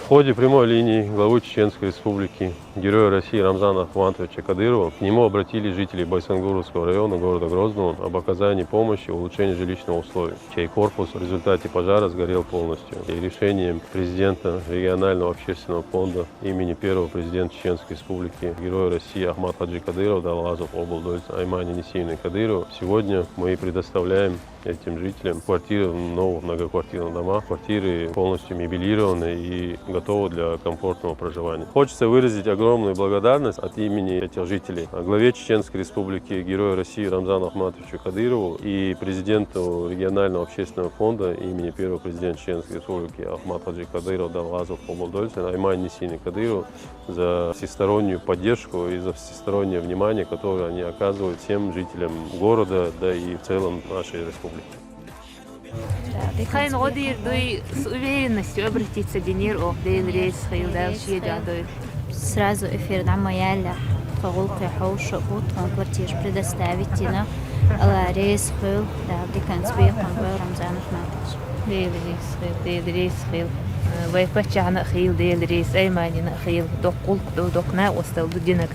В ходе прямой линии главы Чеченской Республики, героя России Рамзана Ахматовича Кадырова, к нему обратились жители Байсангуровского района города Грозного об оказании помощи в улучшении жилищных условий, чей корпус в результате пожара сгорел полностью. И решением президента регионального общественного фонда имени первого президента Чеченской Республики, героя России Ахмат Хаджи Кадыров Далгазов облдольц Аймани Несиевны Кадырова, сегодня мы предоставляем этим жителям квартиры в новых многоквартирных домах. Квартиры полностью мебелированы и готовы для комфортного проживания. Хочется выразить огромную благодарность от имени этих жителей главе Чеченской Республики, герою России Рамзану Ахматовичу Кадырову и президенту регионального общественного фонда имени первого президента Чеченской Республики Ахмат Хаджи Кадыров Далгазов облдольц Аймани Несиевны Кадырова за всестороннюю поддержку и за всестороннее внимание, которое они оказывают всем жителям города, да и в целом нашей республики. Хайн Одир дуй с уверенностью обратиться Денир Охдейл Рейс Хайлдал Шиедадой. Сразу эфир на моя прогулка Хауша утром квартир предоставить на Рейс Хил, да, деканцвей Рамзан Ахматович. Дейл Рейс Хил. Вайфачана Хил Дейл Рейс Аймани Хил Докул Докна Остал Динак.